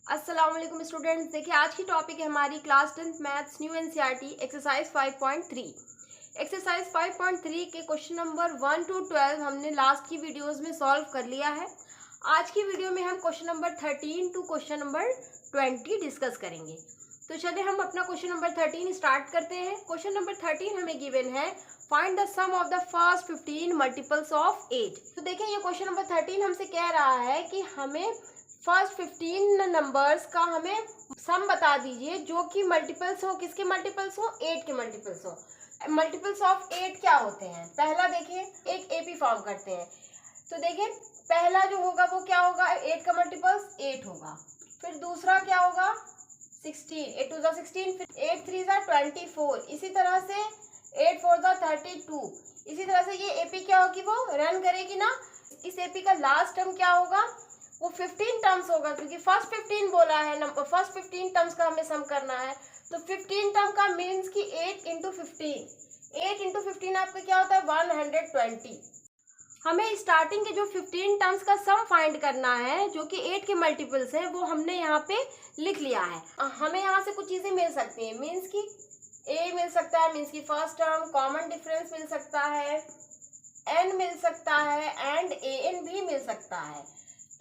अस्सलाम वालेकुम स्टूडेंट्स। देखिए आज की टॉपिक है हमारी class 10th maths new NCERT exercise 5.3। Exercise 5.3 के क्वेश्चन नंबर 1 to 12 हमने लास्ट की वीडियोस में सॉल्व कर लिया है। आज की वीडियो में हम question number 13 to question number 20 discuss करेंगे। तो चलिए हम अपना क्वेश्चन नंबर 13 स्टार्ट करते हैं। क्वेश्चन नंबर 13 हमें गिवन है, find the sum of the first 15 multiples of 8। तो देखें ये क्वेश्चन नंबर 13 हमसे कह रहा है कि हमें फर्स्ट 15 नंबर्स का हमें सम बता दीजिए जो कि मल्टीपल्स हो। किसके मल्टीपल्स हो? 8 के मल्टीपल्स हो। मल्टीपल्स ऑफ 8 क्या होते हैं? पहला देखिए एक एपी फॉर्म करते हैं। तो देखिए पहला जो होगा वो क्या होगा? 8 का मल्टीपल्स 8 होगा। फिर दूसरा क्या होगा? 16, 8 2 16, फिर 8 3 24। इसी तरह से 8 4 32। इसी तरह से ये एपी क्या होगी? वो रन करेगी ना। इस एपी का लास्ट टर्म क्या होगा? वो 15 टर्म्स होगा, क्योंकि फर्स्ट 15 बोला है। नंबर फर्स्ट 15 टर्म्स का हमें सम करना है। तो 15 टर्म का मीन्स कि 8 इंटू 15। 8 इंटू 15 आपका क्या होता है? 120। हमें स्टार्टिंग के जो 15 टर्म्स का सम फाइंड करना है जो कि 8 के मल्टीपल्स है, वो हमने यहाँ पे लिख लिया है। हमें यहाँ से कुछ चीजें मिल सकती हैं। मीन्स की ए मिल सकता है, मीन्स की फर्स्ट टर्म, कॉमन डिफरेंस मिल सकता है, एन मिल सकता है एंड ए एन भी मिल सकता है।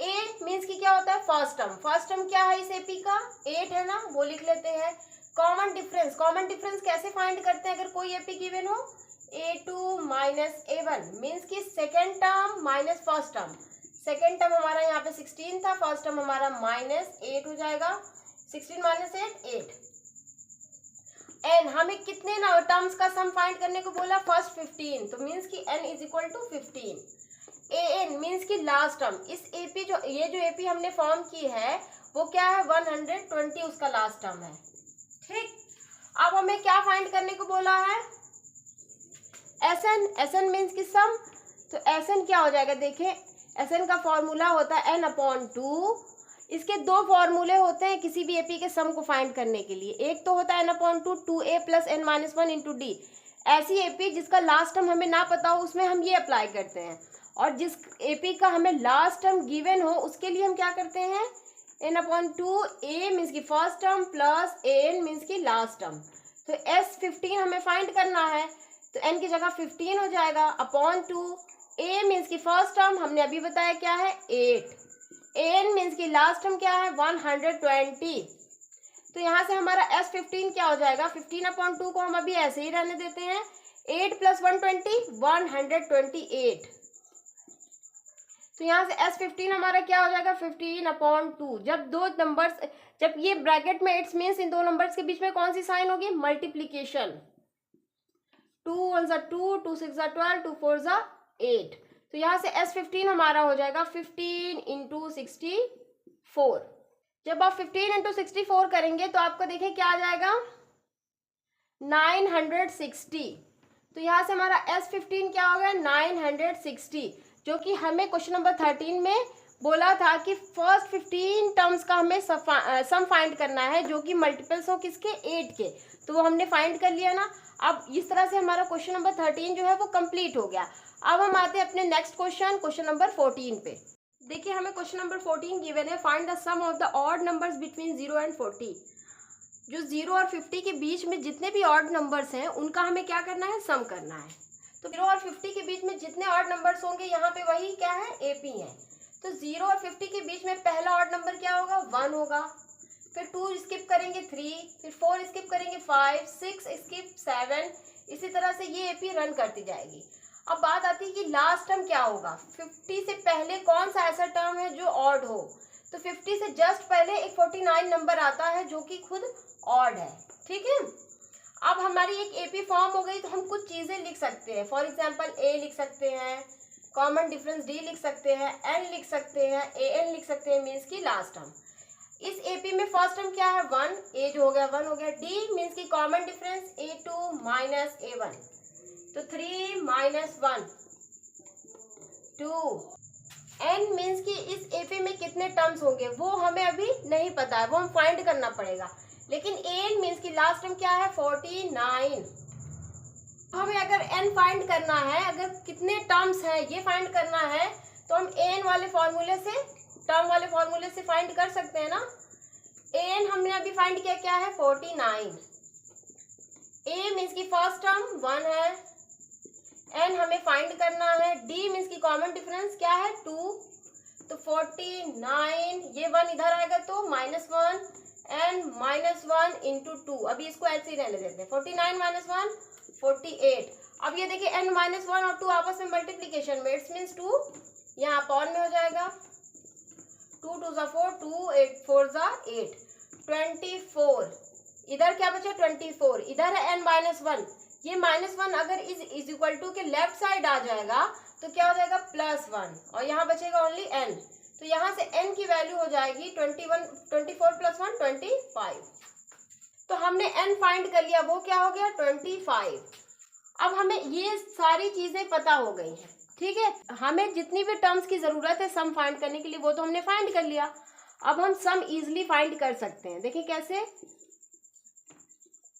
ए मीन्स की क्या होता है? First term. फर्स्ट टर्म क्या है इस एपी का? 8 है ना, वो लिख लेते हैं। कॉमन डिफरेंस, कॉमन डिफरेंस कैसे फाइंड करते हैं अगर कोई एपी गिवन हो? a2 माइनस a1 मीन्स की second term minus first term. Second term हमारा यहाँ पे 16 था, फर्स्ट टर्म हमारा -8 हो जाएगा। 16 माइनस 8 एन हमें कितने टर्म्स का सम फाइंड करने को बोला? फर्स्ट 15। तो मीन्स की n is equal to 15। A n means की लास्ट टर्म। इस एपी जो एपी हमने फॉर्म की है वो क्या है? 120 उसका लास्ट टर्म है। ठीक, अब हमें क्या फाइंड करने को बोला है? S N. S N means की सम। तो एस एन क्या हो जाएगा? देखें एस एन का फॉर्मूला होता है n/2। इसके दो फॉर्मूले होते हैं किसी भी एपी के सम को फाइंड करने के लिए। एक तो होता है n/2 2a + n-1 into D. ऐसी एपी जिसका लास्ट टर्म हमें ना पता हो उसमें हम ये अप्लाई करते हैं, और जिस एपी का हमें लास्ट टर्म गिवन हो उसके लिए हम क्या करते हैं? n/2 a मीन्स की first term plus an means की लास्ट टर्म। तो S15 हमें फाइंड करना है, तो n की जगह 15 हो जाएगा अपॉन 2। a मीन्स की फर्स्ट टर्म हमने अभी बताया क्या है? 8। an मीन्स की लास्ट टर्म क्या है? 120। तो यहाँ से हमारा S15 क्या हो जाएगा? 15/2 को हम अभी ऐसे ही रहने देते हैं। 8 + 120 128। तो यहाँ से S15 हमारा क्या हो जाएगा? 15/2। जब ये ब्रैकेट में इट्स मीन्स इन दो नंबर्स के बीच में कौन सी साइन होगी? मल्टीप्लीकेशन। 2 1 2, 2 6 12, 2 4 8। तो यहाँ से S15 हमारा हो जाएगा 15 इंटू 64। जब आप 15 इंटू 64 करेंगे तो आपको देखिए क्या आ जाएगा? 960। तो यहाँ से हमारा S15 क्या हो गया? 960, जो कि हमें क्वेश्चन नंबर 13 में बोला था कि फर्स्ट 15 टर्म्स का हमें सम फाइंड करना है जो कि मल्टीपल्स हो किसके? 8 के। तो वो हमने फाइंड कर लिया ना। अब इस तरह से हमारा क्वेश्चन नंबर 13 जो है वो कंप्लीट हो गया। अब हम आते हैं अपने नेक्स्ट क्वेश्चन नंबर 14 पे। देखिए हमें क्वेश्चन नंबर 14 गिवन है, find the sum of the odd numbers between 0 and 40। जो 0 और 50 के बीच में जितने भी ऑड नंबर्स हैं उनका हमें क्या करना है? सम करना है। तो 0 और 50 के बीच में जितने ऑड नंबर्स होंगे यहाँ पे वही क्या है? एपी है। तो 0 और 50 के बीच में पहला ऑड नंबर क्या होगा? 1 होगा। फिर 2 स्किप करेंगे 3, फिर 4 स्किप करेंगे 5, 6 स्किप 7। इसी तरह से ये एपी रन करती जाएगी। अब बात आती है कि लास्ट टर्म क्या होगा? 50 से पहले कौन सा ऐसा टर्म है जो ऑड हो? तो 50 से जस्ट पहले एक 49 नंबर आता है जो कि खुद ऑड है। ठीक है, अब हमारी एक एपी फॉर्म हो गई तो हम कुछ चीजें लिख सकते हैं। फॉर एग्जांपल ए लिख सकते हैं, कॉमन डिफरेंस डी लिख सकते हैं, एन लिख सकते हैं, ए एन लिख सकते हैं मीन्स की लास्ट टर्म। इस एपी में फर्स्ट टर्म क्या है? 1। ए जो हो गया 1 हो गया। डी मीन्स की common difference a2 minus a1। तो 3 माइनस 1 2। एन मीन्स की इस एपी में कितने टर्म्स होंगे वो हमें अभी नहीं पता है, वो हम फाइंड करना पड़ेगा। लेकिन एन मीन्स की लास्ट टर्म क्या है? 49। हमें अगर एन फाइंड करना है, अगर कितने टर्म्स हैं ये फाइंड करना है, तो हम एन वाले फॉर्मूले से, टर्म वाले फॉर्मूले से फाइंड कर सकते हैं ना। एन हमने अभी फाइंड किया, क्या है 49। ए मीन्स की फर्स्ट टर्म 1 है, एन हमें फाइंड करना है, डी मीन्स की कॉमन डिफरेंस क्या है 2, तो 49, ये 1 इधर आएगा तो -1 एंड -1 इंटू 2, अभी इसको ऐसे ही रहने देते हैं, 49 - 1 48। अब ये देखिए n -1 और 2 आपस में मल्टीप्लीकेशन में, इट्स मीन्स 2 यहाँ अपॉन में हो जाएगा, 2 2 4, 2 8 4 8, 24, इधर क्या बचा 24, इधर है n -1, ये -1 अगर इज इक्वल टू के लेफ्ट साइड आ जाएगा तो क्या हो जाएगा +1 और यहाँ बचेगा ओनली n, तो यहाँ से n की वैल्यू हो जाएगी 24 + 1 25। तो हमने n फाइंड कर लिया, वो क्या हो गया 25। अब हमें ये सारी चीजें पता हो गई हैं, ठीक है। हमें जितनी भी टर्म्स की जरूरत है सम फाइंड करने के लिए वो तो हमने फाइंड कर लिया। अब हम सम इजीली फाइंड कर सकते हैं, देखिए कैसे,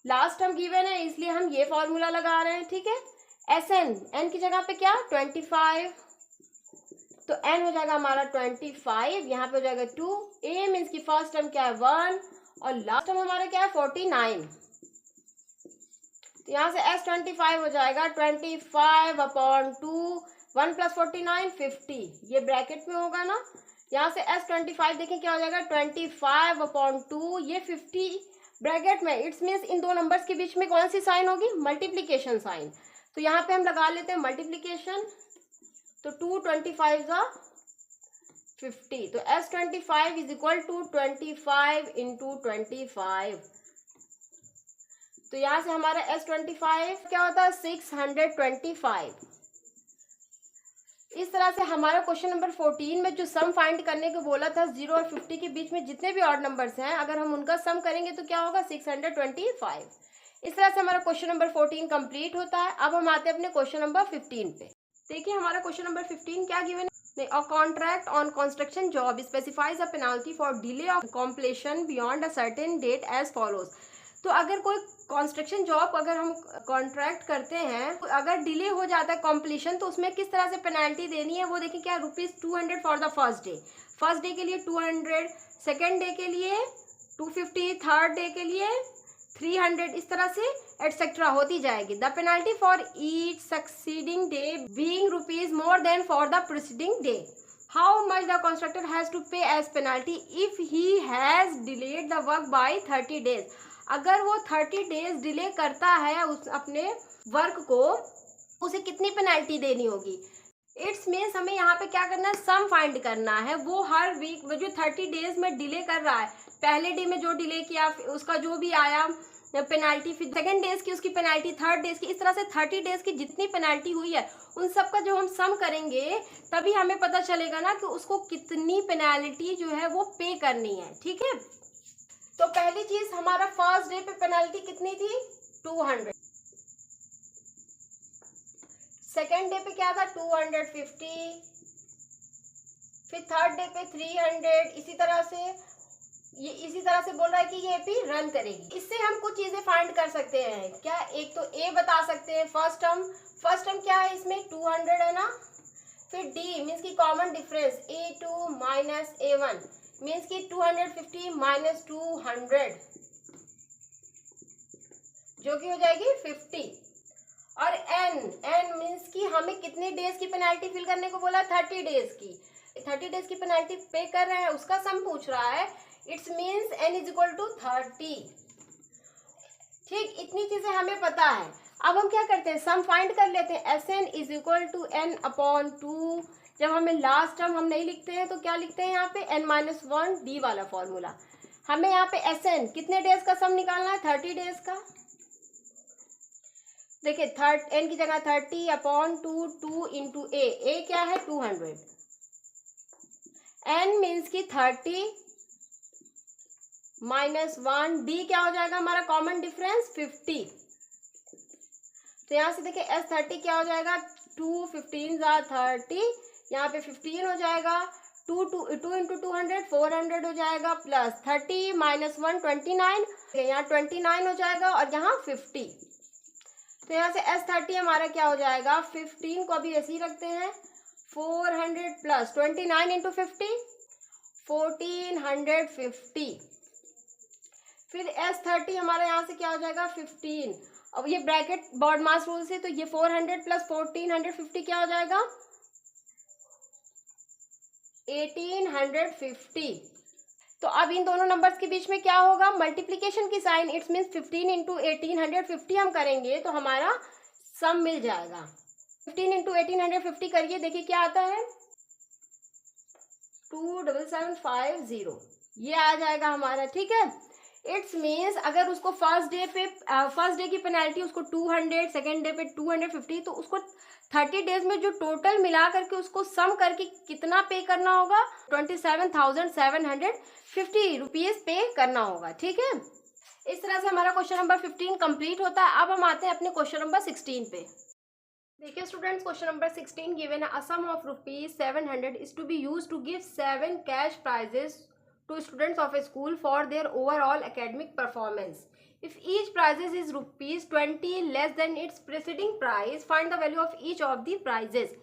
लास्ट टर्म गिवन है इसलिए हम ये फॉर्मूला लगा रहे हैं, ठीक है। Sn, n की जगह पे क्या 25, तो n हो जाएगा हमारा 25, यहाँ पे हो जाएगा 2, a मीन्स की फर्स्ट टर्म क्या है 1 और लास्ट टर्म हमारा क्या है 49, तो यहाँ से S25 हो जाएगा 25/2, 1 + 49 50, ये ब्रैकेट में होगा ना, यहाँ से S25 देखें क्या हो जाएगा 25/2, ये 50 ब्रैकेट में, इट्स मीन्स इन दो नंबर्स के बीच में कौन सी साइन होगी मल्टीप्लीकेशन साइन, तो यहाँ पे हम लगा लेते हैं मल्टीप्लीकेशन, तो 2 25 50, तो S25 = 25 × 25, तो यहाँ से हमारा S25 क्या होता है 625। इस तरह से हमारा क्वेश्चन नंबर 14 में जो सम फाइंड करने को बोला था 0 और 50 के बीच में जितने भी ऑड नंबर्स हैं अगर हम उनका सम करेंगे तो क्या होगा 625। इस तरह से हमारा क्वेश्चन नंबर 14 कंप्लीट होता है। अब हम आते हैं अपने क्वेश्चन नंबर 15 पे। देखिए हमारा क्वेश्चन नंबर 15 क्या गिवन है, a contract on construction job specifies a penalty for delay of completion beyond a certain date as follows। तो अगर कोई कंस्ट्रक्शन जॉब अगर हम कॉन्ट्रैक्ट करते हैं तो अगर डिले हो जाता है कॉम्प्लीशन तो उसमें किस तरह से पेनल्टी देनी है वो देखिए, क्या ₹200 फॉर द फर्स्ट डे के लिए 200, सेकेंड डे के लिए 250, थर्ड डे के लिए 300, इस तरह से एटसेट्रा होती जाएगी। The penalty for each succeeding day being rupees more than for the preceding day. How much the constructor has to pay as penalty if he has delayed the work by 30 days. अगर वो 30 days delay करता है उस अपने work को, उसे कितनी penalty देनी होगी। इट्स मीन्स हमें यहाँ पे क्या करना है, सम फाइंड करना है। वो हर वीक में जो 30 डेज में डिले कर रहा है, पहले डे में जो डिले किया उसका जो भी आया पेनल्टी, फिर सेकेंड डेज की उसकी पेनल्टी, थर्ड डेज की, इस तरह से 30 डेज की जितनी पेनल्टी हुई है उन सब का जो हम सम करेंगे तभी हमें पता चलेगा ना कि उसको कितनी पेनल्टी जो है वो पे करनी है, ठीक है। तो पहली चीज हमारा फर्स्ट डे पे पेनल्टी कितनी थी 200, सेकेंड डे पे क्या था 250, फिर थर्ड डे पे 300, इसी तरह से बोल रहा है कि ये भी रन करेगी। इससे हम कुछ चीजें फाइंड कर सकते हैं क्या, एक तो ए बता सकते हैं फर्स्ट टर्म क्या है इसमें 200 है ना, फिर डी मीन्स की common difference A2 minus A1 means की 250 माइनस 200 जो कि हो जाएगी 50, और n मीन्स की हमें कितने डेज की पेनल्टी फिल करने को बोला 30 डेज की, 30 डेज की पेनल्टी पे कर रहे हैं उसका सम पूछ रहा है। It's means n = 30। ठीक, इतनी चीजें हमें पता है। अब हम क्या करते हैं, सम फाइंड कर लेते हैं। Sn = n/2। जब हमें लास्ट टर्म हम नहीं लिखते हैं तो क्या लिखते हैं यहाँ पे n-1 d वाला फॉर्मूला। हमें यहाँ पे Sn कितने डेज का सम निकालना है 30 डेज का। देखिए n की जगह 30/2 2 × a क्या है 200, n मीन्स की 30 -1, d क्या हो जाएगा हमारा कॉमन डिफरेंस 50। तो यहाँ से देखिए S30 क्या हो जाएगा 2 15 30, यहाँ पे 15 हो जाएगा, 2 × 200 400 हो जाएगा, प्लस 30 -1 29, यहाँ 29 हो जाएगा और यहाँ 50। तो यहाँ से S30 हमारा क्या हो जाएगा, 15 को अभी ऐसे ही रखते हैं, 400 प्लस 29 × 50 1450। फिर S30 हमारा यहाँ से क्या हो जाएगा 15। अब ये ब्रैकेट बॉड मास रूल से, तो ये 400 प्लस 1450 क्या हो जाएगा 1850। तो अब इन दोनों नंबर्स के बीच में क्या होगा, मल्टीप्लीकेशन की साइन, इट्स मीन्स 15 इंटू 1850 हम करेंगे तो हमारा सम मिल जाएगा। 15 इंटू 1850 करिए, देखिए क्या आता है 27750, ये आ जाएगा हमारा। ठीक है, इट्स मीन्स अगर उसको फर्स्ट डे की पेनल्टी उसको 200, सेकेंड डे पे 250, तो उसको 30 डेज में जो टोटल मिला करके उसको सम करके कितना पे करना होगा 27,750 रुपीज पे करना होगा। ठीक है, इस तरह से हमारा क्वेश्चन नंबर 15 कंप्लीट होता है। अब हम आते हैं अपने क्वेश्चन नंबर 16 पे। देखिए स्टूडेंट्स, क्वेश्चन नंबर 16 गिवन है, a sum of ₹700 is to be used to give 7 cash prizes to students of a school for their overall academic performance. If each prizes is ₹20 less than its preceding price, find the value of each of the prizes.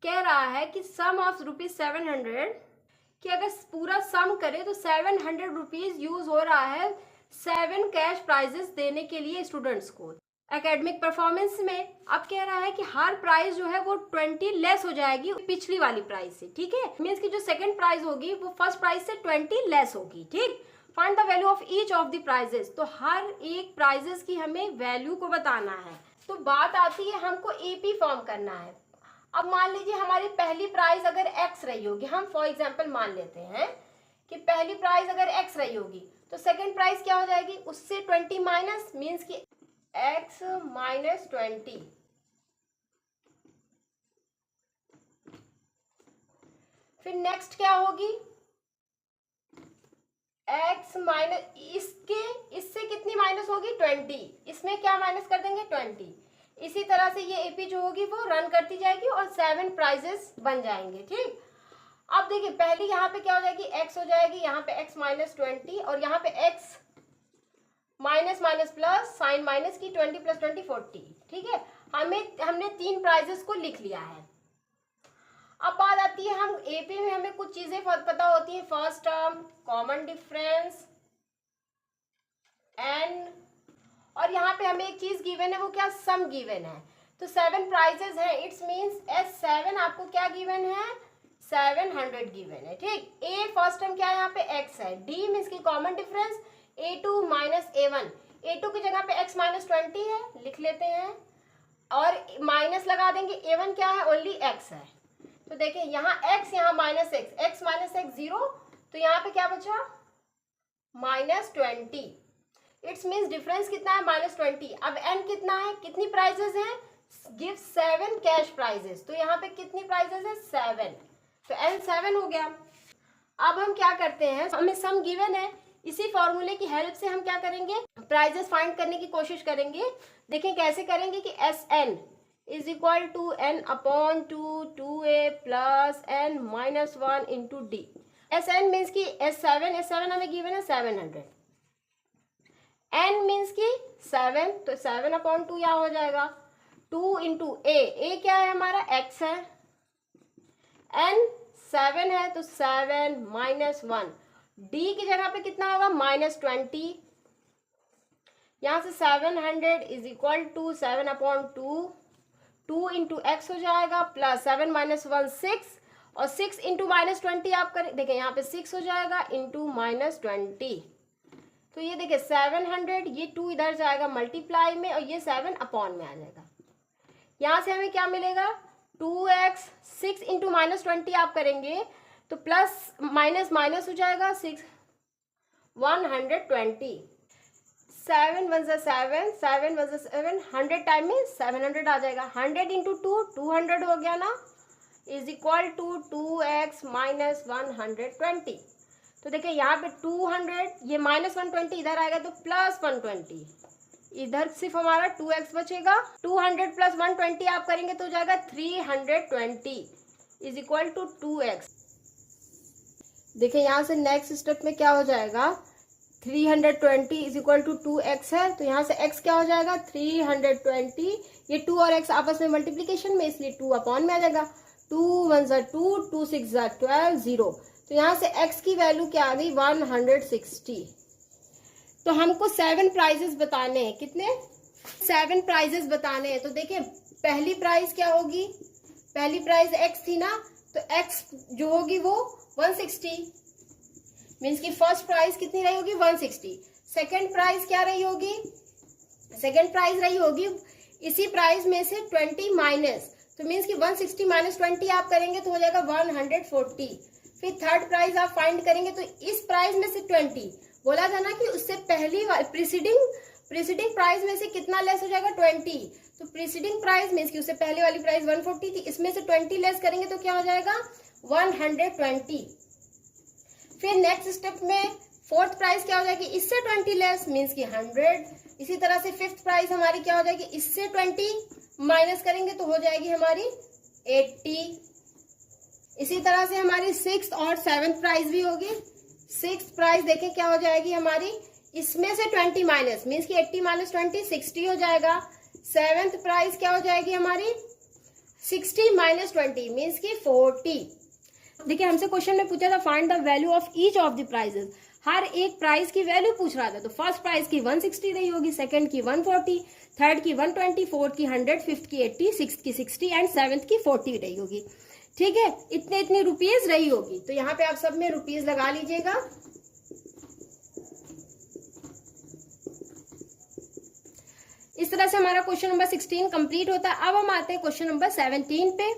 कह रहा है कि sum of ₹700 कि अगर पूरा सम करे तो 700 rupees use हो रहा है 7 कैश प्राइजेस देने के लिए स्टूडेंट्स को एकेडमिक परफॉर्मेंस में। अब कह रहा है कि हर प्राइस जो है वो 20 लेस हो जाएगी पिछली वाली प्राइस से। ठीक है, मीन्स कि जो सेकंड प्राइस होगी वो फर्स्ट प्राइस से 20 लेस होगी। ठीक, find the value of each of the prizes, तो हर एक प्राइजेस की हमें वैल्यू को बताना है। तो बात आती है हमको एपी फॉर्म करना है। अब मान लीजिए हमारी पहली प्राइस अगर एक्स रही होगी, हम फॉर एग्जाम्पल मान लेते हैं कि पहली प्राइस अगर एक्स रही होगी तो सेकेंड प्राइस क्या हो जाएगी उससे 20 माइनस, मीन्स की x माइनस 20। फिर नेक्स्ट क्या होगी x माइनस, इससे कितनी माइनस होगी 20, इसमें क्या माइनस कर देंगे 20। इसी तरह से ये एपी जो होगी वो रन करती जाएगी और 7 प्राइजेस बन जाएंगे। ठीक, अब देखिए पहली यहाँ पे क्या हो जाएगी x हो जाएगी, यहाँ पे x माइनस 20 और यहाँ पे x minus minus plus sign minus की 20 प्लस 20 40। ठीक है, हमने 3 प्राइजेस को लिख लिया है। अब बात आती है हम एपी में हमें कुछ चीजें पता होती है, first term, common difference, n, और यहाँ पे हमें एक चीज गिवन है, वो क्या सम गिवन है। तो 7 प्राइजेस हैं, इट्स मीन्स S7 आपको क्या गिवन है 700 गिवन है। ठीक, ए फर्स्ट टर्म क्या है यहाँ पे x है, डी मीन्स की common difference A2 minus A1, A2 की जगह पे x माइनस 20 है, लिख लेते हैं और माइनस लगा देंगे, A1 क्या है ओनली x है। तो देखिए यहाँ x, यहाँ माइनस x माइनस x 0, तो यहाँ पे क्या बचा माइनस 20। इट्स मीन्स डिफरेंस कितना है माइनस 20। अब n कितना है, कितनी प्राइजेस हैं, गिव 7 कैश प्राइजेस, तो यहाँ पे कितनी प्राइजेस है 7, तो n 7 हो गया। अब हम क्या करते हैं, हमें सम गिवन है, इसी फॉर्मूले की हेल्प से हम क्या करेंगे प्राइजेस फाइंड करने की कोशिश करेंगे। देखें कैसे करेंगे कि Sn is equal to n upon 2a plus n minus 1 into D. Sn means की S7 हमें गिवन है 700, n मीन्स की 7, तो 7 अपॉन 2 यहाँ हो जाएगा 2 इंटू a क्या है हमारा x है, n 7 है तो 7 माइनस 1, डी की जगह पे कितना होगा माइनस 20, यहाँ से 700 is equal to 7 upon 2 into x हो जाएगा प्लस 7 माइनस 1 6, और 6 इंटू माइनस 20 आप करें, देखिए यहाँ पे 6 हो जाएगा इंटू माइनस 20, तो ये देखिए 700, ये 2 इधर जाएगा मल्टीप्लाई में और ये 7 अपॉन में आ जाएगा। यहाँ से हमें क्या मिलेगा 2x, 6 इंटू माइनस 20 आप करेंगे तो प्लस माइनस माइनस हो जाएगा 6 120, 7 1 7, 7 1 7, 100 टाइम में 700 आ जाएगा, 100 इंटू 2 200 हो गया ना, is equal to 2x minus 120। तो देखिए यहाँ पे 200, ये माइनस 120 इधर आएगा तो प्लस 120, इधर सिर्फ हमारा 2x बचेगा, 200 प्लस 120 आप करेंगे तो हो जाएगा 320 इज इक्वल टू 2x। देखिए यहाँ से नेक्स्ट स्टेप में क्या हो जाएगा 320 इज इक्वल टू 2x है, तो यहाँ से x क्या हो जाएगा 320, ये 2 और x आपस में मल्टीप्लीकेशन में इसलिए 2 अपॉन में आ जाएगा, 2 1 2, 2 6 12 0, तो यहाँ से x की वैल्यू क्या आ गई 160। तो हमको 7 प्राइजेस बताने हैं। कितने? 7 प्राइजेस बताने हैं। तो देखिए पहली प्राइज क्या होगी, पहली प्राइज x थी ना, तो x जो होगी वो 160, मीन्स की फर्स्ट प्राइज कितनी रही होगी 160। सेकेंड प्राइज क्या रही होगी, सेकेंड प्राइज रही होगी इसी प्राइस में से 20 माइनस, तो मीन्स कि 160 माइनस 20 आप करेंगे तो हो जाएगा 140। फिर थर्ड प्राइस आप फाइंड करेंगे तो इस प्राइस में से 20, बोला था ना कि उससे पहली प्रीसीडिंग प्राइस में से कितना लेस हो जाएगा 20, तो प्रीसीडिंग प्राइस मीन्स कि उससे पहले वाली प्राइस 140 थी, इसमें से 20 लेस करेंगे तो क्या हो जाएगा 120। फिर नेक्स्ट स्टेप में फोर्थ प्राइस क्या हो जाएगी, इससे 20 लेस मीन्स की 100। इसी तरह से फिफ्थ प्राइस हमारी क्या हो जाएगी, इससे 20 माइनस करेंगे तो हो जाएगी हमारी 80। इसी तरह से हमारी सिक्स्थ और सेवेंथ प्राइस भी होगी। सिक्स्थ प्राइस देखें क्या हो जाएगी हमारी, इसमें से 20 माइनस मीन्स की 80 माइनस 20 60 हो जाएगा। सेवेंथ प्राइस क्या हो जाएगी हमारी 60 माइनस 20 मीन्स की 40। देखिए हमसे क्वेश्चन में पूछा था find the value of each of the prizes, हर एक प्राइस की वैल्यू पूछ रहा था। तो फर्स्ट प्राइस की 160 रही होगी, सेकंड की 140, थर्ड की 120, फोर्थ की 100, फिफ्थ की 80, सिक्स्थ की 60 एंड सेवेंथ की 40 रही होगी। ठीक है, इतने रुपीज रही होगी। तो यहाँ पे आप सब में रुपीज लगा लीजिएगा। इस तरह से हमारा क्वेश्चन नंबर 16 कंप्लीट होता है। अब हम आते हैं क्वेश्चन नंबर 17 पे।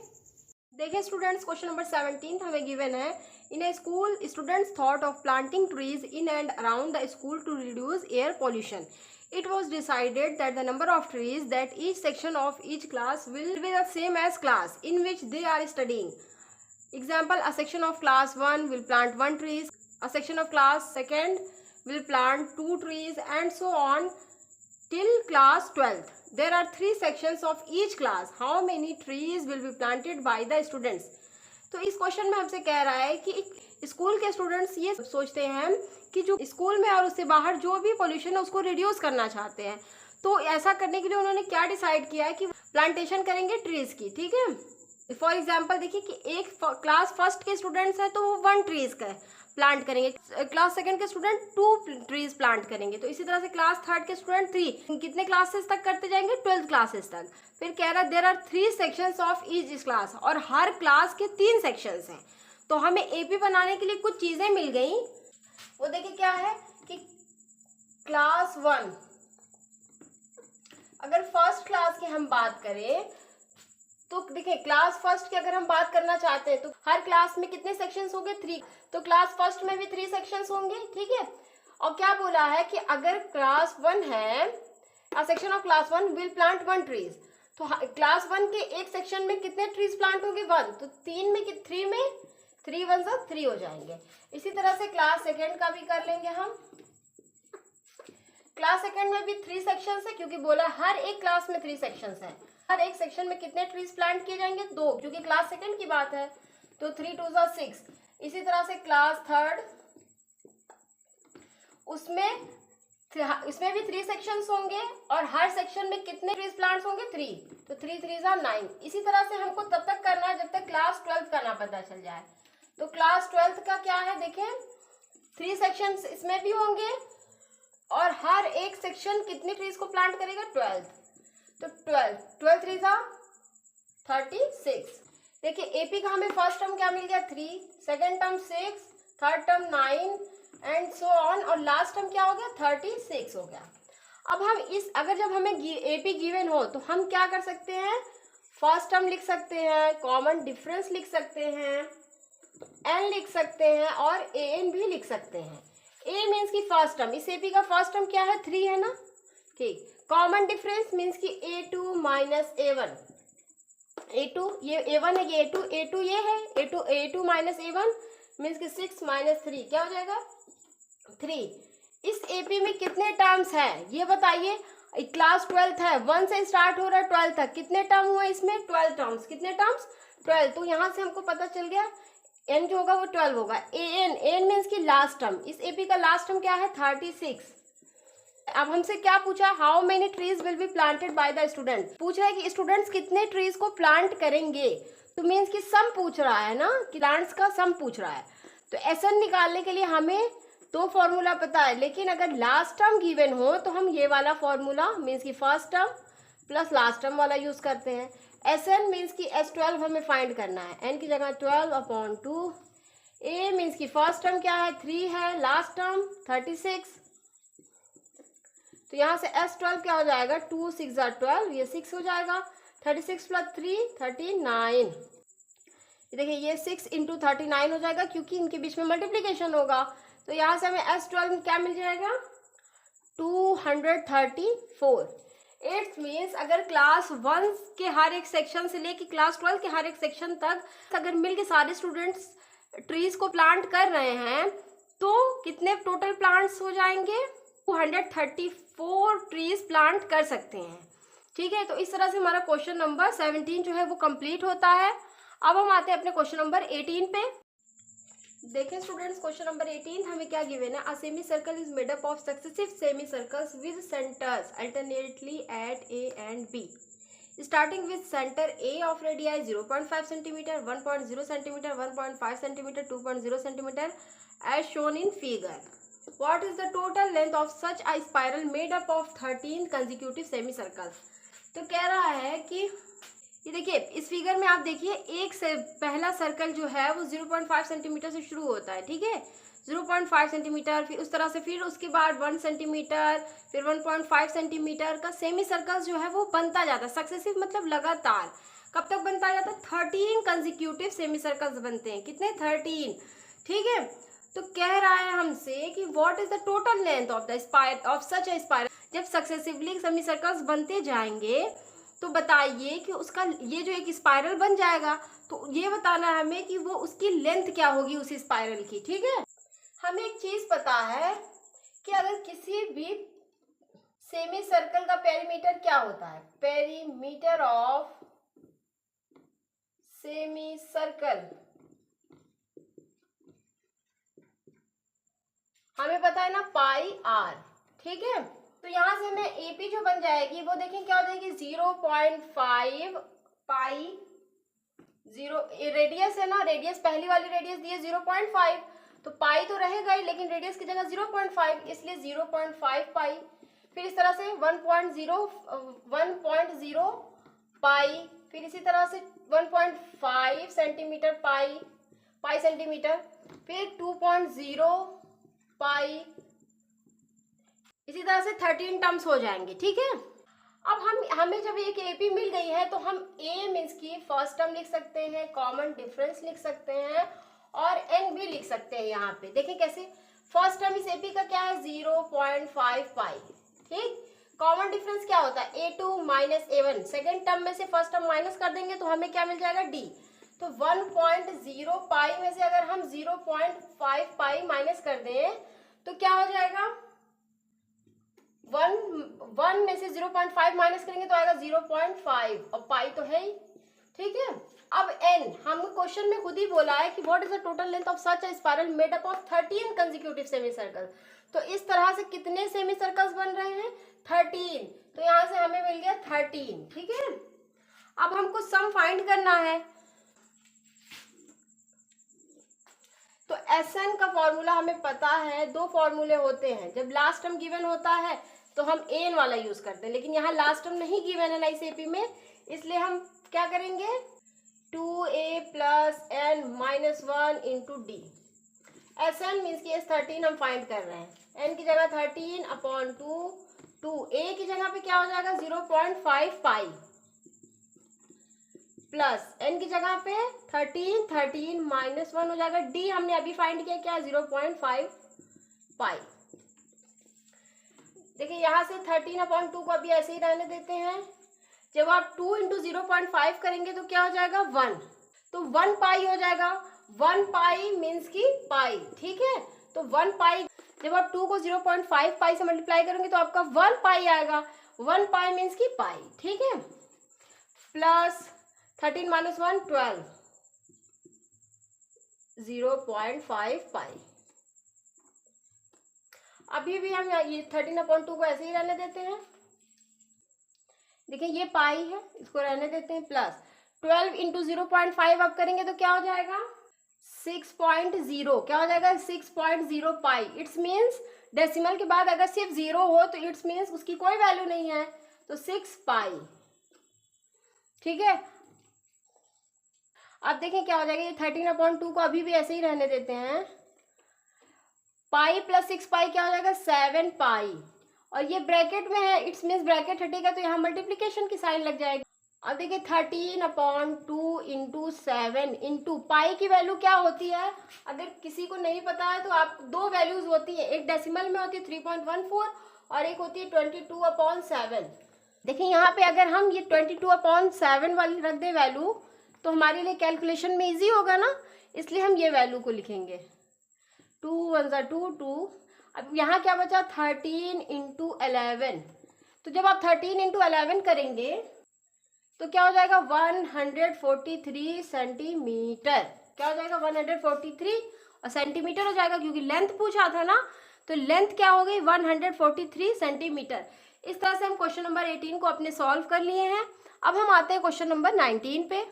देखिए स्टूडेंट्स, क्वेश्चन नंबर 17 हमें गिवन है, इन a school students thought of planting trees in and around the school to reduce air pollution. It was decided that the number of trees that each section of each class will be the same as class in which they are studying. Example, a section of class 1 will plant 1 tree, a section of class 2nd will plant 2 trees and so on till class 12th. There are 3 sections of each class. How many trees will be planted by the students? तो इस question में हमसे कह रहा है कि school के students ये सोचते हैं कि जो स्कूल में और उससे बाहर जो भी पोल्यूशन है उसको रिड्यूस करना चाहते हैं। तो ऐसा करने के लिए उन्होंने क्या डिसाइड किया है कि प्लांटेशन करेंगे ट्रीज की। ठीक है, फॉर एग्जांपल देखिए कि एक क्लास फर्स्ट के स्टूडेंट्स हैं तो वो 1 ट्रीज का प्लांट करेंगे, क्लास सेकंड के स्टूडेंट 2 ट्रीज प्लांट करेंगे, तो इसी तरह से क्लास थर्ड के स्टूडेंट 3, कितने क्लासेस तक करते जाएंगे 12th क्लासेस तक। फिर कह रहा है there are 3 sections of each class, और हर क्लास के 3 सेक्शंस हैं। तो हमें एपी बनाने के लिए कुछ चीजें मिल गई। वो देखिए क्या है कि क्लास 1, अगर फर्स्ट क्लास की हम बात करें तो देखिए क्लास फर्स्ट की अगर हम बात करना चाहते हैं तो हर क्लास में कितने सेक्शंस होंगे 3, तो क्लास फर्स्ट में भी 3 सेक्शंस होंगे। ठीक है, और क्या बोला है कि अगर क्लास 1 है, a section of class 1 will plant 1 trees, तो क्लास 1 के एक सेक्शन में कितने ट्रीज प्लांट होंगे 1, तो 3 में 3 1 सा 3 हो जाएंगे। इसी तरह से क्लास सेकेंड का भी कर लेंगे हम। क्लास सेकेंड में भी 3 सेक्शंस है, क्योंकि बोला हर एक क्लास में 3 सेक्शंस हैं। हर एक सेक्शन में कितने ट्रीज प्लांट किए जाएंगे 2, क्योंकि क्लास सेकेंड की बात है, तो 3 2 सा 6। इसी तरह से क्लास थर्ड, इसमें भी 3 सेक्शंस होंगे और हर सेक्शन में कितने ट्रीज प्लांट्स होंगे 3, तो 3 3 सा 9। इसी तरह से हमको तब तक करना है जब तक क्लास 12th का ना पता चल जाए। तो क्लास 12th का क्या है, देखें 3 सेक्शंस इसमें भी होंगे और हर एक सेक्शन कितने ट्रीज को प्लांट करेगा 12, तो 12 3 सा 36। देखिए एपी का हमें फर्स्ट टर्म क्या मिल गया 3, second term 6, third term 9 and so on, और लास्ट टर्म क्या हो गया 36 हो गया। अब हम अगर जब हमें एपी गिवन हो तो हम क्या कर सकते हैं, फर्स्ट टर्म लिख सकते हैं, कॉमन डिफरेंस लिख सकते हैं, एन लिख सकते हैं और ए एन भी लिख सकते हैं। ए मीन्स की फर्स्ट टर्म, इस एपी का फर्स्ट टर्म क्या है 3 है ना। ठीक, कॉमन डिफरेंस मीन्स की A2 माइनस A1, A2 ये A1 है, ये A2 ये है, A2 माइनस A1 मीन्स की 6 माइनस 3 क्या हो जाएगा 3। इस एपी में कितने टर्म्स है ये बताइए। क्लास 12th है, 1 से स्टार्ट हो रहा है 12 तक, कितने टर्म हुआ इसमें 12 टर्म्स, कितने टर्म्स 12। तो यहाँ से हमको पता चल गया एन जो होगा वो 12 होगा। एन मीन्स की लास्ट टर्म, इस एपी का लास्ट टर्म क्या है 36। अब हमसे क्या पूछा, how many trees will be planted by the student, पूछ रहा है कि स्टूडेंट्स कितने ट्रीज को प्लांट करेंगे। तो मीन्स कि सम पूछ रहा है ना, कि प्लांट्स का सम पूछ रहा है। तो एसएन निकालने के लिए हमें दो फॉर्मूला पता है, लेकिन अगर लास्ट टर्म गिवन हो तो हम ये वाला फॉर्मूला मीन्स की first term plus last term वाला यूज करते हैं। Sn मीन्स की S12 हमें फाइंड करना है, n की जगह 12/2। A मीन्स की फर्स्ट टर्म क्या है 3 है, लास्ट टर्म 36, तो यहाँ से S12 क्या हो जाएगा 2 6 12, ये 6 हो जाएगा, 36 + 3 39। देखिए ये 6 × 39 हो जाएगा क्योंकि इनके बीच में मल्टीप्लीकेशन होगा, तो यहाँ से हमें S12 क्या मिल जाएगा 234। इट्स मीन्स अगर क्लास 1 के हर एक सेक्शन से लेके क्लास 12 के हर एक सेक्शन तक अगर मिल के सारे स्टूडेंट्स ट्रीज को प्लांट कर रहे हैं तो कितने टोटल प्लांट्स हो जाएंगे 234 ट्रीज प्लांट कर सकते हैं। ठीक है, तो इस तरह से हमारा क्वेश्चन नंबर 17 जो है वो कंप्लीट होता है। अब हम आते हैं अपने क्वेश्चन नंबर 18 पे। देखें स्टूडेंट्स, क्वेश्चन नंबर 18 हमें क्या गिवन है, a semi circle is made up of successive semi circles with centres alternately at A and B starting with centre A of radii 0.5 centimetre, 1.0 centimetre, 1.5 centimetre, 2.0 centimetre as shown in figure. What is the total length of such a spiral made up of 13 consecutive semi circles. तो कह रहा है कि ये देखिए इस figure में आप देखिए एक से पहला सर्कल जो है वो 0.5 सेंटीमीटर से शुरू होता है। ठीक है, 0.5 सेंटीमीटर, फिर उस तरह से फिर उसके बाद 1 सेंटीमीटर, फिर 1.5 सेंटीमीटर का सेमी सर्कल जो है वो बनता जाता है। सक्सेसिव मतलब लगातार। कब तक बनता जाता है 13 कंसेक्यूटिव सेमी सर्कल्स बनते हैं। कितने 13। ठीक है, तो कह रहा है हमसे कि what is the total length of the spiral of such a spiral. जब सक्सेसिवली सेमी सर्कल्स बनते जाएंगे तो बताइए कि उसका ये जो एक स्पाइरल बन जाएगा, तो ये बताना है हमें कि वो उसकी लेंथ क्या होगी उस स्पाइरल की। ठीक है, हमें एक चीज पता है कि अगर किसी भी सेमी सर्कल का पेरीमीटर क्या होता है, पेरीमीटर ऑफ सेमी सर्कल हमें पता है ना पाई r। ठीक है, तो यहाँ से हमें एपी जो बन जाएगी वो देखें क्या हो जाएगी 0.5 पाई 0, रेडियस है ना, रेडियस पहली वाली रेडियस दी है 0.5, तो पाई तो रहेगा ही लेकिन रेडियस की जगह 0.5, इसलिए 0.5 पाई। फिर इस तरह से 1.0 पाई, फिर इसी तरह से 1.5 सेंटीमीटर पाई सेंटीमीटर, फिर 2.0 पाई, इसी तरह से 13 टर्म्स हो जाएंगे। ठीक है, अब हमें जब एक एपी मिल गई है तो हम ए मीन्स की फर्स्ट टर्म लिख सकते हैं, कॉमन डिफरेंस लिख सकते हैं और एन भी लिख सकते हैं। यहाँ पे देखें कैसे, फर्स्ट टर्म इस एपी का क्या है 0.5 पाई। ठीक, कॉमन डिफरेंस क्या होता है a2 minus a1, second term में से फर्स्ट टर्म माइनस कर देंगे तो हमें क्या मिल जाएगा d। तो 1.0 पाई में से अगर हम 0.5 पाई माइनस कर दें तो क्या हो जाएगा 1 में से 0.5 माइनस करेंगे तो आएगा 0.5 और पाई तो है ही। ठीक है, अब n हम क्वेश्चन में खुद ही बोला है कि what is the total length of such a spiral made up of 13 consecutive semi circle. तो इस तरह से कितने सेमी सर्कल्स बन रहे हैं 13, तो यहाँ से हमें मिल गया 13। ठीक है, अब हमको सम फाइंड करना है, तो Sn का फॉर्मूला हमें पता है, दो फॉर्मूले होते हैं। जब लास्ट टर्म गिवन होता है तो हम an वाला यूज करते हैं, लेकिन यहाँ लास्ट टर्म नहीं गिवन है ना इस एपी में, इसलिए हम क्या करेंगे 2a + n - 1 × d। Sn means की S13 हम फाइंड कर रहे हैं, n की जगह 13/2, 2a की जगह पे क्या हो जाएगा 0.5 पाई प्लस n की जगह पे 13 13 - 1 हो जाएगा, d हमने अभी फाइंड किया क्या 0.5 पाई। देखिए यहाँ से 13/2 को अभी ऐसे ही रहने देते हैं। जब आप 2 × 0.5 करेंगे तो क्या हो जाएगा 1, तो 1 पाई हो जाएगा। 1 पाई मीन्स की पाई। ठीक है, तो 1 पाई जब आप 2 को 0.5 पाई से मल्टीप्लाई करेंगे तो आपका 1 पाई आएगा। 1 पाई मीन्स की पाई। ठीक है, प्लस 13 - 1 12, 0.5 पाई। अभी भी हम ये 13/2 को ऐसे ही रहने देते हैं। देखिए ये पाई है, इसको रहने देते हैं, प्लस 12 × 0.5 अब करेंगे तो क्या हो जाएगा 6.0 क्या हो जाएगा 6.0 पाई। इट्स मीन्स डेसिमल के बाद अगर सिर्फ 0 हो तो इट्स मीन्स उसकी कोई वैल्यू नहीं है, तो 6 पाई। ठीक है, अब देखें क्या हो जाएगा, ये 13/2 को अभी भी ऐसे ही रहने देते हैं। पाई प्लस 6 पाई क्या हो जाएगा 7 पाई, और ये ब्रैकेट में है, इट्स मीन्स ब्रैकेट हटेगा तो यहाँ मल्टीप्लीकेशन की साइन लग जाएगी। अब देखिए 13/2 इंटू 7 इंटू पाई की वैल्यू क्या होती है, अगर किसी को नहीं पता है तो आप दो वैल्यूज होती है, एक डेसिमल में होती है 3.14 और एक होती है 22/7। देखिए यहाँ पे अगर हम ये 22/7 वाली रख दे वैल्यू तो हमारे लिए कैलकुलेशन में इजी होगा ना, इसलिए हम ये वैल्यू को लिखेंगे। 2 1 2 2। अब यहाँ क्या बचा 13 इंटू 11, तो जब आप 13 इंटू 11 करेंगे तो क्या हो जाएगा 143 सेंटीमीटर। क्या हो जाएगा 143 और सेंटीमीटर हो जाएगा, क्योंकि लेंथ पूछा था ना, तो लेंथ क्या हो गई 143 सेंटीमीटर। इस तरह से हम क्वेश्चन नंबर 18 को अपने सॉल्व कर लिए हैं। अब हम आते हैं क्वेश्चन नंबर 19 पे।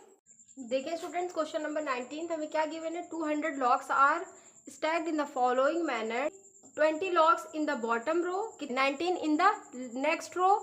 देखिए स्टूडेंट्स, क्वेश्चन नंबर 19 हमें क्या गिवन है, 200 logs are stacked in the following manner, 20 logs in the bottom row, 19 in the next row.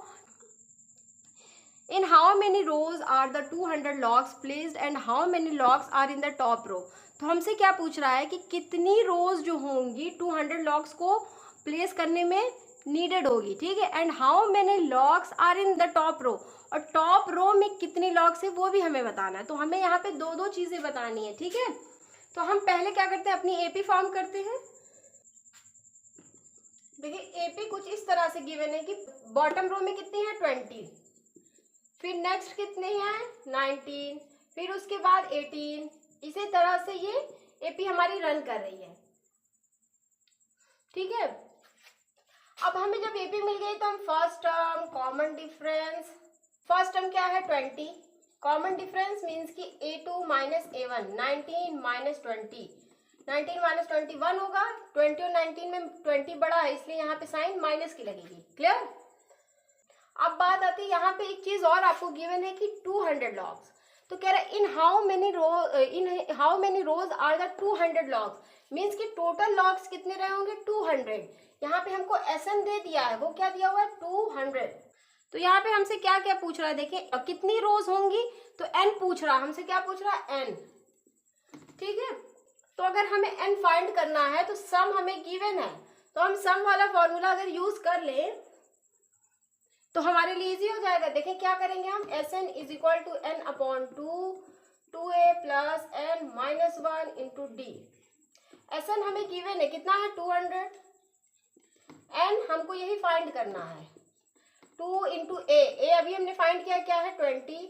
In how many rows are the 200 locks placed and how many locks are in the top row? तो हमसे क्या पूछ रहा है कि कितनी रोज जो होंगी 200 लॉक्स को प्लेस करने में नीडेड होगी। ठीक है, and how many logs are in the top row, और टॉप रो में कितनी लॉक्स है वो भी हमें बताना है। तो हमें यहाँ पे दो दो चीजें बतानी है। ठीक है, तो हम पहले क्या करते हैं, अपनी एपी फॉर्म करते हैं। देखिए एपी कुछ इस तरह से गिवन है कि बॉटम रो में कितनी है 20, फिर नेक्स्ट कितने हैं 19, फिर उसके बाद 18। इसी तरह से ये एपी हमारी रन कर रही है। ठीक है, अब हमें जब एपी मिल गई तो हम first term common difference, first term क्या है 20, कॉमन डिफरेंस मीन्स कि a2 minus a1, 19 minus 20, 19 minus 21 होगा। 20 और 19 में 20 बड़ा है, इसलिए यहाँ पे साइन माइनस की लगेगी। क्लियर। अब बात आती है यहाँ पे एक चीज और आपको गिवन है कि 200 लॉक्स, तो कह रहा है in how many rows are the 200 logs, means कि टोटल लॉक्स कितने रहे होंगे 200। यहाँ पे हमको SN दे दिया है, वो क्या दिया हुआ है 200। तो यहाँ पे हमसे क्या क्या पूछ रहा है, देखिए कितनी रोज होंगी, तो N पूछ रहा है हमसे, क्या पूछ रहा है N। ठीक है, तो अगर हमें N फाइंड करना है तो सम हमें गिवन है, तो हम सम वाला फॉर्मूला अगर यूज कर ले तो हमारे लिए इजी हो जाएगा। देखें क्या करेंगे हम, SN is equal to N/2 2a plus N minus 1 into D। SN हमें गिवन है कितना है 200, N हमको यही फाइंड करना है 2 इंटू A अभी हमने फाइंड किया क्या है 20,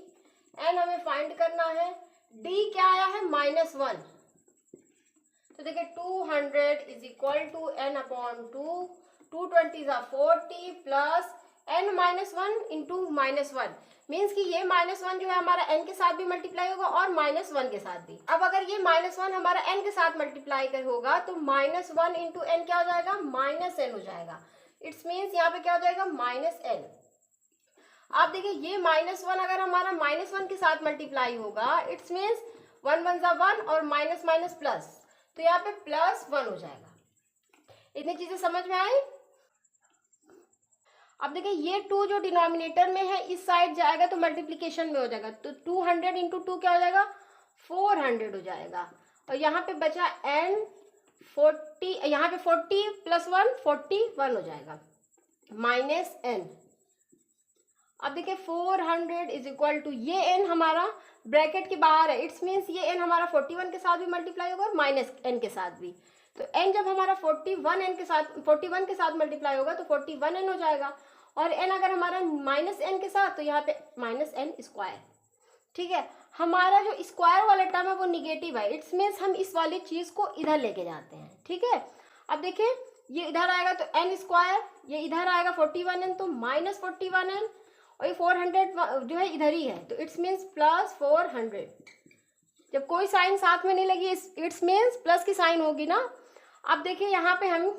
N हमें फाइंड करना है, D क्या आया है -1। तो देखिए 200 is equal to N/2, 220 40 plus N -1 into -1, means कि ये -1 जो है हमारा N के साथ भी मल्टीप्लाई होगा और -1 के साथ भी। अब अगर ये -1 हमारा N के साथ मल्टीप्लाई कर होगा तो -1 इंटू N क्या हो जाएगा -N हो जाएगा। इट्स मीन्स यहाँ पे क्या हो जाएगा -N। आप देखिए ये -1 अगर हमारा -1 के साथ मल्टीप्लाई होगा, इट्स मीन्स 1 1 1 और माइनस माइनस प्लस, तो यहाँ पे +1 हो जाएगा। इतनी चीजें समझ में आई। अब देखिए ये 2 जो डिनोमिनेटर में है इस साइड जाएगा तो मल्टीप्लीकेशन में हो जाएगा, तो 200 इंटू 2 क्या हो जाएगा 400 हो जाएगा। और यहाँ पे बचा N 40, यहाँ पे 40 प्लस 1 41 हो जाएगा -N। अब देखिए 400 इज इक्वल टू ये N हमारा ब्रैकेट के बाहर है, इट्स मीन्स ये N हमारा 41 के साथ भी मल्टीप्लाई होगा और -N के साथ भी। तो N जब हमारा 41 के साथ मल्टीप्लाई होगा तो 41N हो जाएगा, और N अगर हमारा -N के साथ तो यहाँ पे -N स्क्वायर। ठीक है, हमारा जो स्क्वायर वाला टर्म है वो निगेटिव है, इट्स मीन्स हम इस वाली चीज को इधर लेके जाते हैं। ठीक है, अब देखिए ये इधर आएगा तो N स्क्वायर, ये इधर आएगा 41N तो -41N, और ये 400 जो है इधर ही है तो इट्स मीन्स +400। जब कोई साइन साथ में नहीं लगी इट्स मीन्स प्लस की साइन होगी ना। अब देखिए यहाँ पे हम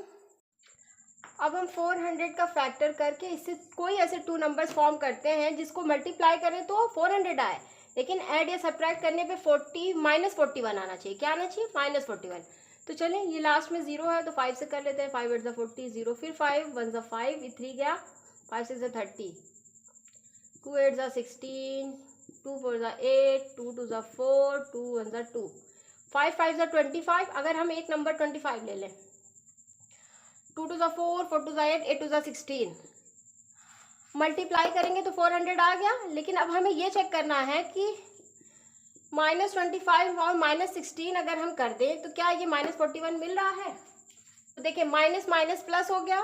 400 का फैक्टर करके इससे कोई ऐसे 2 नंबर्स फॉर्म करते हैं जिसको मल्टीप्लाई करें तो 400 आए, लेकिन ऐड या सब्ट्रैक्ट करने पे 40 -41 आना चाहिए। क्या आना चाहिए? -41। तो चलें, ये लास्ट में 0 है तो 5 से कर लेते हैं। 5 8 40, 0 फिर 5 1 5, ये 3 गया, 5 6 30, 2 8 16, 2 4 8, 2 2 4, 2 1 2, 5 5 25। अगर हम एक नंबर 25 ले लें, 2 2 4, 4 2 8, 8 2 16, मल्टीप्लाई करेंगे तो 400 आ गया। लेकिन अब हमें ये चेक करना है कि -25 और -16 अगर हम कर दें तो क्या ये -41 मिल रहा है? तो देखिए माइनस माइनस प्लस हो गया,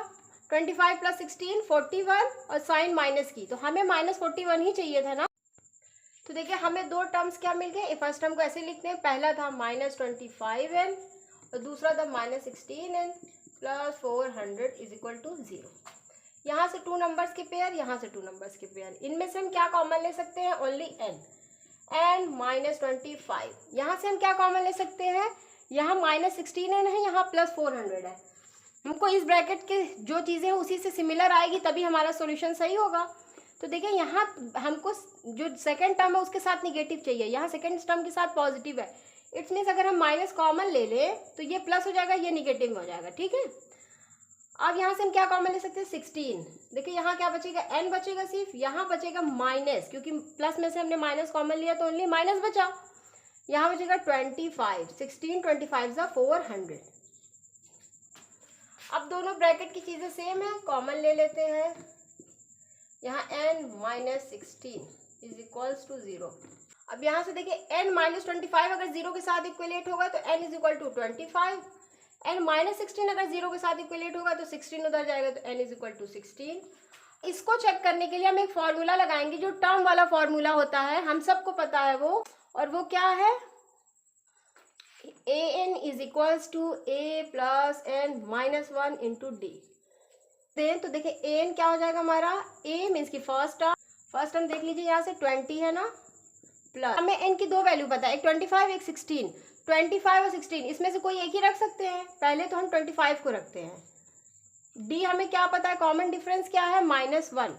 25 + 16 41 और साइन माइनस की, तो हमें -41 ही चाहिए था ना। तो देखिए हमें दो टर्म्स क्या मिल गए। फर्स्ट टर्म को ऐसे लिखते हैं, पहला था -25n और दूसरा था -16n + 400 = 0। यहाँ से 2 नंबर्स के पेयर, यहाँ से 2 नंबर्स के पेयर, इनमें से हम क्या कॉमन ले सकते हैं? Only n -25। यहाँ से हम क्या कॉमन ले सकते हैं? यहाँ -16n है, यहाँ +400 है। हमको इस ब्रैकेट के जो चीज़ें हैं उसी से सिमिलर आएगी, तभी हमारा सॉल्यूशन सही होगा। तो देखिए यहाँ हमको जो सेकंड टर्म है उसके साथ निगेटिव चाहिए, यहाँ सेकंड टर्म के साथ पॉजिटिव है। इट्स मीन्स अगर हम माइनस कॉमन ले लें तो ये प्लस हो जाएगा, ये निगेटिव हो जाएगा। ठीक है, अब यहाँ से हम क्या कॉमन ले सकते हैं? 16। देखिए यहाँ क्या बचेगा? n बचेगा सिर्फ, यहाँ बचेगा माइनस, क्योंकि प्लस में से हमने माइनस कॉमन लिया तो ओनली माइनस बचा। यहाँ बचेगा 25, 16 25 = 400। अब दोनों ब्रैकेट की चीज़ें सेम है, कॉमन ले लेते हैं। यहाँ n -16 = 0। अब यहाँ से देखिए n -25 अगर 0 के साथ इक्वलेट होगा तो n = 25, n -16 अगर 0 के साथ इक्वलेट होगा तो 16 उधर जाएगा तो n = 16। इसको चेक करने के लिए हम एक फॉर्मूला लगाएंगे, जो टर्म वाला फॉर्मूला होता है, हम सबको पता है वो, और वो क्या है? an = a + n - 1 × d। तो देखिए an क्या हो जाएगा हमारा? a मीन्स की फर्स्ट टर्म देख लीजिए, यहाँ से 20 है ना, प्लस हमें n की दो वैल्यू पता है, एक 25 एक 16। 25 और 16 इसमें से कोई एक ही रख सकते हैं, पहले तो हम 25 को रखते हैं। d हमें क्या पता है? कॉमन डिफरेंस क्या है? -1।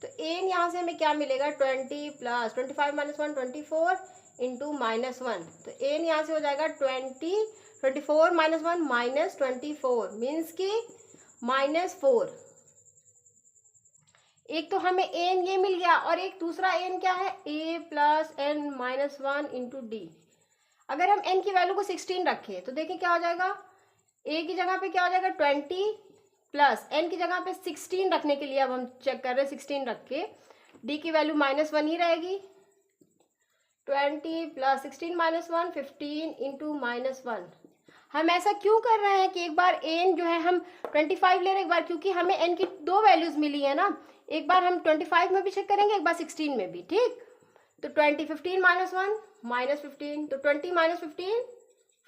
तो n यहाँ से हमें क्या मिलेगा? 20 + 25 - 1 24 × -1। तो n यहाँ से हो जाएगा 20, 24 - 1 -24 मीन्स की -4। एक तो हमें n ये मिल गया, और एक दूसरा n क्या है? a + n - 1 × d। अगर हम n की वैल्यू को 16 रखें तो देखिए क्या हो जाएगा? a की जगह पे क्या हो जाएगा? 20 प्लस n की जगह पे 16 रखने के लिए अब हम चेक कर रहे हैं, 16 रख के d की वैल्यू -1 ही रहेगी। 20 + 16 - 1 15 × -1। हम ऐसा क्यों कर रहे हैं कि एक बार n जो है हम 25 ले रहे हैं, एक बार क्योंकि हमें n की दो वैल्यूज मिली है ना, एक बार हम 25 में भी चेक करेंगे, एक बार 16 में भी। ठीक, तो 20 15 - 1 -15, तो 20 - 15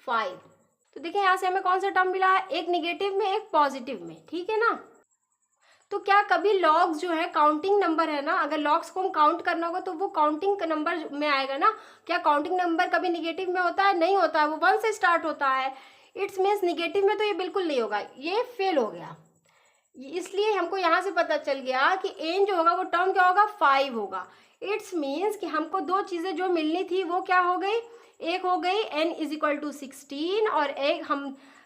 5। तो देखिए यहाँ से हमें कौन सा टर्म मिला है? एक निगेटिव में एक पॉजिटिव में। ठीक है ना, तो क्या कभी लॉग्स जो है काउंटिंग नंबर है ना, अगर लॉग्स को हम काउंट करना होगा तो वो काउंटिंग नंबर में आएगा ना। क्या काउंटिंग नंबर कभी निगेटिव में होता है? नहीं होता है, वो 1 से स्टार्ट होता है। इट्स मीन्स निगेटिव में तो ये बिल्कुल नहीं होगा, ये फेल हो गया। इसलिए हमको यहाँ से पता चल गया कि n जो होगा वो टर्म क्या होगा? 5 होगा। इट्स मीन्स कि हमको दो चीज़ें जो मिलनी थी वो क्या हो गई? एक हो गई n = 16, और एक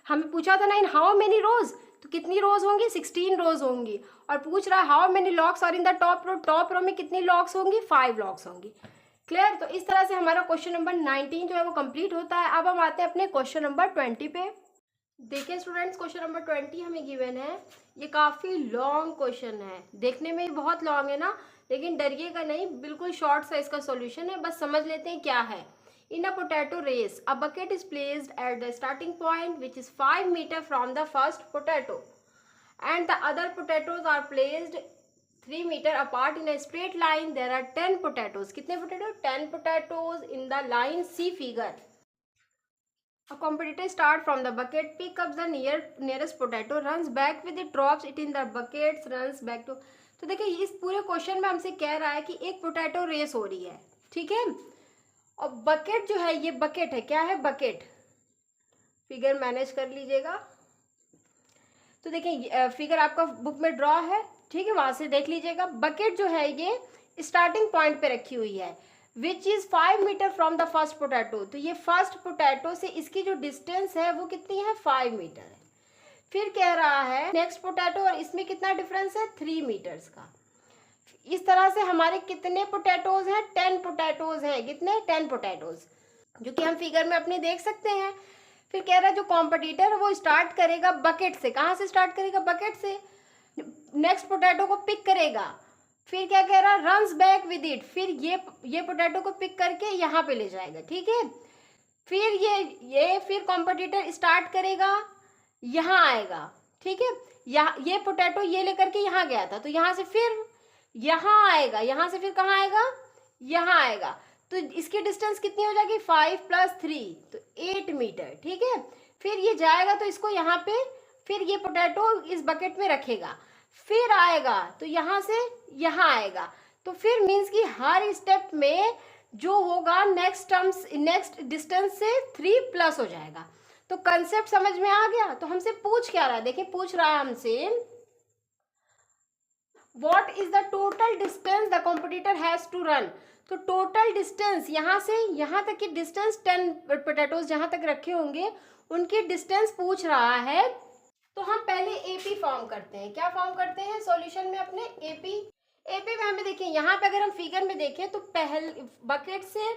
हमें पूछा था ना इन हाउ मेनी रोज, तो कितनी रोज होंगी? 16 रोज होंगी। और पूछ रहा है how many logs are in the top row, top row में कितनी लॉक्स होंगी? 5 लॉक्स होंगी। क्लियर? तो इस तरह से हमारा क्वेश्चन नंबर 19 जो है वो कंप्लीट होता है। अब हम आते हैं अपने क्वेश्चन नंबर 20 पे। देखिए स्टूडेंट्स, क्वेश्चन नंबर 20 हमें गिवन है। ये काफ़ी लॉन्ग क्वेश्चन है, देखने में ही बहुत लॉन्ग है ना, लेकिन डरिएगा नहीं, बिल्कुल शॉर्ट सा इसका सॉल्यूशन है। बस समझ लेते हैं क्या है। In a potato race, a bucket is placed at the starting point, which is 5 meters from the first potato, and the other potatoes are placed 3 meters apart in a straight line. There are 10 potatoes. कितने potato? 10 potatoes in the line. See figure. A competitor starts from the bucket, pick up the nearest potato, runs back with it, drops it in the bucket, runs back to। तो देखिए इस पूरे question में हमसे कह रहा है कि एक पोटैटो रेस हो रही है, ठीक है, और बकेट जो है, ये बकेट है, क्या है? बकेट। फिगर मैनेज कर लीजिएगा। तो देखिए फिगर आपका बुक में ड्रॉ है, ठीक है, वहां से देख लीजिएगा। बकेट जो है ये स्टार्टिंग पॉइंट पे रखी हुई है। Which is 5 metre from the first potato. तो ये फर्स्ट पोटैटो से इसकी जो डिस्टेंस है वो कितनी है, 5 मीटर है। फिर कह रहा है नेक्स्ट पोटैटो और इसमें कितना डिफरेंस है, 3 मीटर्स का। इस तरह से हमारे कितने पोटैटोज हैं, 10 पोटैटोज हैं। कितने, 10 पोटैटोज, जो कि हम फिगर में अपने देख सकते हैं। फिर कह रहा है जो कॉम्पिटिटर है वो स्टार्ट करेगा बकेट से। कहाँ से स्टार्ट करेगा, बकेट से। नेक्स्ट पोटैटो को पिक करेगा। फिर क्या कह रहा है, रन्स बैक विद इट। फिर ये पोटैटो को पिक करके यहाँ पे ले जाएगा, ठीक है। फिर ये फिर कॉम्पिटिटर स्टार्ट करेगा, यहाँ आएगा, ठीक है। ये पोटैटो ये लेकर के यहाँ गया था, तो यहाँ से फिर यहाँ आएगा, यहाँ से फिर कहाँ आएगा, यहाँ आएगा। तो इसकी डिस्टेंस कितनी हो जाएगी, 5 + 3, तो 8 मीटर, ठीक है। फिर ये जाएगा तो इसको यहाँ पे, फिर ये पोटैटो इस बकेट में रखेगा, फिर आएगा तो यहाँ से यहाँ आएगा। तो फिर मीन्स कि हर स्टेप में जो होगा नेक्स्ट डिस्टेंस से 3+ हो जाएगा। तो कंसेप्ट समझ में आ गया। तो हमसे पूछ क्या रहा है, देखिए पूछ रहा है हमसे what is the total distance the competitor has to run. तो टोटल डिस्टेंस यहाँ से यहाँ तक की डिस्टेंस 10 पोटैटोज जहाँ तक रखे होंगे उनकी डिस्टेंस पूछ रहा है। तो हम पहले एपी फॉर्म करते हैं। क्या फॉर्म करते हैं सॉल्यूशन में अपने, एपी में हमें देखिए यहाँ पे अगर हम फिगर में देखें तो पहले बकेट से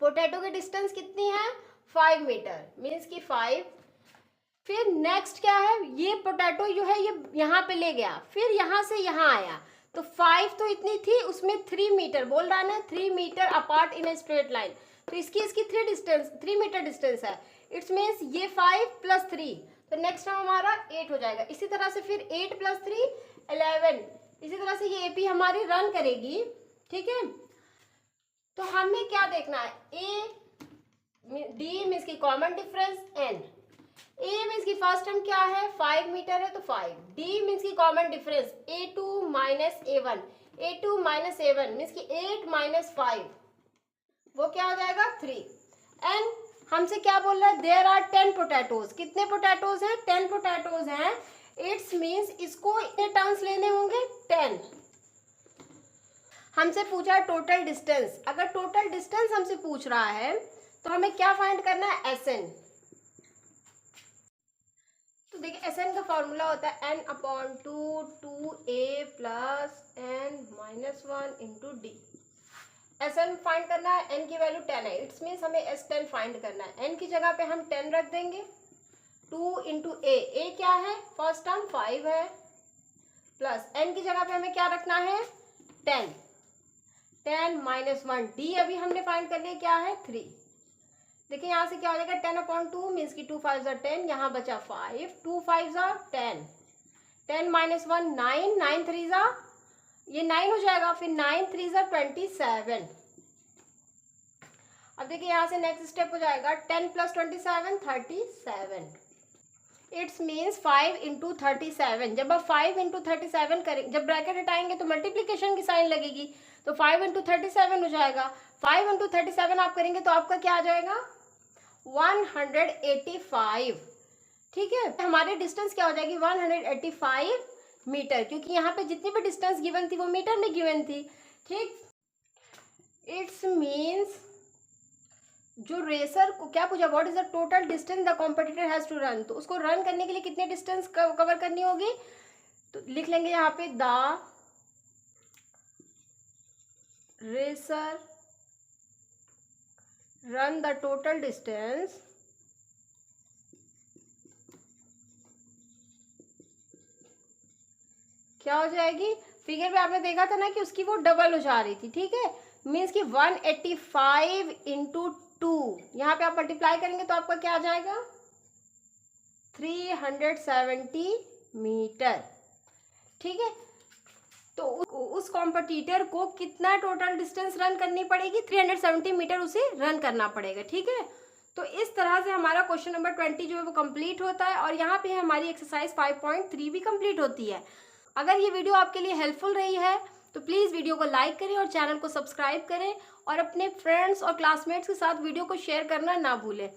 पोटैटो की डिस्टेंस कितनी है, 5 मीटर, मीन्स की 5। फिर नेक्स्ट क्या है, ये पोटैटो जो है ये यहाँ पे ले गया, फिर यहाँ से यहाँ आया, तो 5 तो इतनी थी, उसमें 3 मीटर बोल रहा है ना, 3 metre apart in a straight line. तो इसकी 3 मीटर डिस्टेंस है। इट्स मीन्स ये 5 + 3, तो नेक्स्ट टाइम हमारा 8 हो जाएगा। इसी तरह से फिर 8 + 3 11। इसी तरह से ये एपी हमारी रन करेगी, ठीक है। तो हमें क्या देखना है, डी मीन्स की कॉमन डिफरेंस, एन। ए मीन्स की फर्स्ट टर्म क्या है, 5 मीटर है तो 5। डी मीन्स की common difference A2 - A1। A2 - A1 means की 8 - 5, वो क्या हो जाएगा, 3। एन हमसे क्या बोल रहा है, देयर आर 10 पोटैटोज। कितने पोटैटोज हैं, 10 पोटैटोज हैं। इट्स मीन्स इसको इतने टर्न्स लेने होंगे, 10। हमसे पूछा टोटल डिस्टेंस। अगर टोटल डिस्टेंस हमसे पूछ रहा है तो हमें क्या फाइंड करना है, SN। तो देखिए SN का फॉर्मूला होता है n/2 2a + n - 1 × d। SN find करना है, n की वैल्यू 10 है, इट्स मीन्स हमें S10 फाइंड करना है। n की जगह पे हम 10 रख देंगे, 2 × a क्या है, फर्स्ट टर्म 5 है, प्लस n की जगह पे हमें क्या रखना है, 10 - 1। d अभी हमने फाइंड कर लिया, क्या है, 3। देखिए यहाँ से क्या हो जाएगा, 10/2 मीन्स की 2 5 = 10, यहाँ बचा 5, 2 5 = 10, 10 - 1 9, 9 3 ये 9 हो जाएगा, फिर 9 3 = 27। अब देखिए यहाँ से नेक्स्ट स्टेप हो जाएगा 10 + 27 37। It's means 5 × 37। जब आप 5 × 37 करेंगे, जब ब्रैकेट हटाएंगे तो मल्टीप्लीकेशन की साइन लगेगी, तो 5 × 37 हो जाएगा। 5 × 37 आप करेंगे तो आपका क्या आ जाएगा, 185, ठीक है। हमारी डिस्टेंस क्या हो जाएगी, 185 मीटर, क्योंकि यहाँ पे जितनी भी डिस्टेंस गिवन थी वो मीटर में गिवन थी, ठीक। इट्स मीन्स जो रेसर को क्या पूछा, what is the total distance the competitor has to run. तो उसको रन करने के लिए कितने डिस्टेंस कवर करनी होगी, तो लिख लेंगे यहाँ पे, the racer run the total distance क्या हो जाएगी, फिगर में आपने देखा था ना कि उसकी वो डबल हो जा रही थी, ठीक है। मीन्स कि 185 × 2, यहाँ पे आप मल्टीप्लाई करेंगे तो आपका क्या आ जाएगा, 370 मीटर, ठीक है। तो उस कॉम्पिटिटर को कितना टोटल डिस्टेंस रन करनी पड़ेगी, 370 मीटर उसे रन करना पड़ेगा, ठीक है। तो इस तरह से हमारा क्वेश्चन नंबर 20 जो है वो कंप्लीट होता है, और यहाँ पे हमारी एक्सरसाइज 5.3 भी कंप्लीट होती है। अगर ये वीडियो आपके लिए हेल्पफुल रही है तो प्लीज़ वीडियो को लाइक करें और चैनल को सब्सक्राइब करें, और अपने फ्रेंड्स और क्लासमेट्स के साथ वीडियो को शेयर करना ना भूलें।